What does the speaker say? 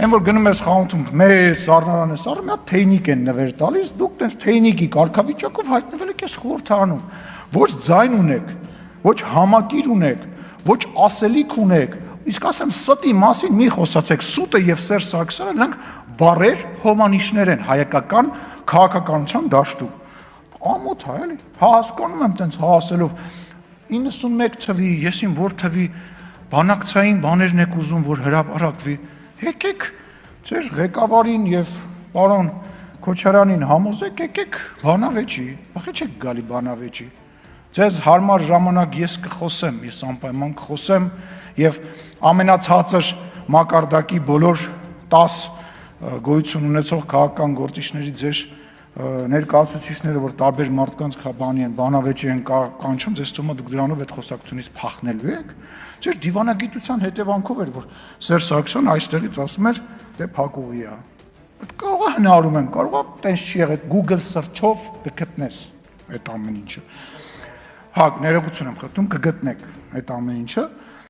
Այն որ գնում ես խանութում մեծ սառնարան ես առնում, մի հատ թեյնիկ են նվեր տալիս, դուք տենց թեյնիկի կարգավիճակով հայտնվել եք այս խորհրդանում։ Ոչ ձայն ունեք, ոչ համակիր ունեք, ոչ ասելիք ունեք։ Իսկ ասեմ ստի մասին մի խոսացեք, Սուտը եւ Սերժ Սարգսյանը նրանք բարեր հոմանիշներ են հայկական քաղաքականության դաշտում։ Ամոթ է, էլի։ Հասկանում եմ տենց հասելով 91 թվի, ես իմ որ թվի բանակցային բաներն եք ուզում, որ հրապարակվի։ Եկեք ձեր ղեկավարին եւ պարոն Քոչարյանին համոզեք, եկեք բանավեճի, ախի չեք գալի բանավեճի։ Ձեզ հարմար ժամանակ ես կխոսեմ, ես անպայման կխոսեմ եւ ամենացածր մակարդակի բոլոր 10 գոյություն ունեցող քաղաքական գործիչների ձեր ներկայացուցիչները, որ տարբեր մարդկանց բանի են, բանավեճի են կանչում, ձեզ թվում է դուք դրանով այդ խոսակցությունից փախնելու եք։ Ձեր դիվանագիտության հետևանքով էր, որ Սերժ Սարգսյանը այստեղից ասում էր, դե փակուղի է։ Կարող է հնարում եմ, կարող է տենց չի եղել, Google search-ով կգտնես այդ ամեն ինչը։ Հա, ներողություն եմ խնդրում, կգտնեք այդ ամեն ինչը։